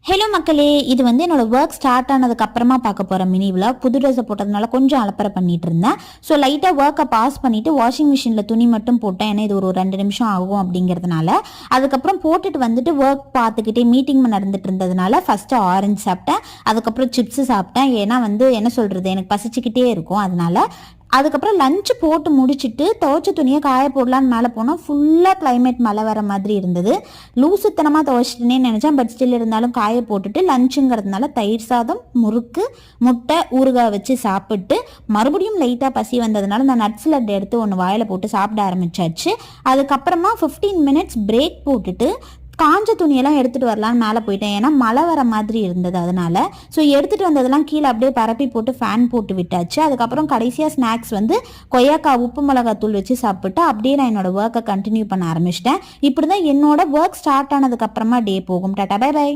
Hello மக்களே, இது வந்து என்னோட ஒர்க் ஸ்டார்ட் ஆனதுக்கு அப்புறமா பார்க்க போகிற மினி விலாக். புது ட்ரெஸ்ஸை போட்டதுனால கொஞ்சம் அலப்பறை பண்ணிட்டு இருந்தேன். ஸோ லைட்டாக ஒர்க்கை பாஸ் பண்ணிவிட்டு வாஷிங் மிஷினில் துணி மட்டும் போட்டேன். ஏன்னா இது ஒரு 2 நிமிஷம் ஆகும் அப்படிங்கிறதுனால. அதுக்கப்புறம் போட்டுட்டு வந்துட்டு ஒர்க் பார்த்துக்கிட்டே மீட்டிங் நடந்துட்டு இருந்ததுனால ஃபஸ்ட்டு ஆரஞ்சு சாப்பிட்டேன். அதுக்கப்புறம் சிப்ஸு சாப்பிட்டேன். ஏன்னா வந்து என்ன சொல்கிறது, எனக்கு பசிச்சுக்கிட்டே இருக்கும் அதனால. அதுக்கப்புறம் லஞ்சு போட்டு முடிச்சுட்டு துவைச்ச துணியை காய போடலான்னு மேலே போனால் ஃபுல்லாக கிளைமேட் மழை வர மாதிரி இருந்தது. லூசுத்தனமாக துவைச்சிட்டேனே நினச்சேன். பட் ஸ்டில் இருந்தாலும் காய போட்டுட்டு லஞ்சுங்கிறதுனால தயிர் சாதம், முறுக்கு, முட்டை, ஊறுகாய் வச்சு சாப்பிட்டு மறுபடியும் லைட்டாக பசி வந்ததுனால நான் நட்ஸ் லட்டு எடுத்து ஒன்று வாயில் போட்டு சாப்பிட ஆரம்பிச்சாச்சு. அதுக்கப்புறமா 15 மினிட்ஸ் பிரேக் போட்டுட்டு காஞ்ச துணியெல்லாம் எடுத்துகிட்டு வரலான்னு மேலே போயிட்டேன். ஏன்னா மழை வர மாதிரி இருந்தது அதனால். ஸோ எடுத்துகிட்டு வந்ததெல்லாம் கீழே அப்படியே பரப்பி போட்டு ஃபேன் போட்டு விட்டாச்சு. அதுக்கப்புறம் கடைசியாக ஸ்நாக்ஸ் வந்து கொய்யாக்காய் உப்பு மிளகாத்தூள் வச்சு சாப்பிட்டு அப்படியே நான் என்னோட ஒர்க்கை கண்டினியூ பண்ண ஆரம்பிச்சிட்டேன். இப்படி தான் என்னோட ஒர்க் ஸ்டார்ட் ஆனதுக்கப்புறமா டே போகும். Tata, bye by.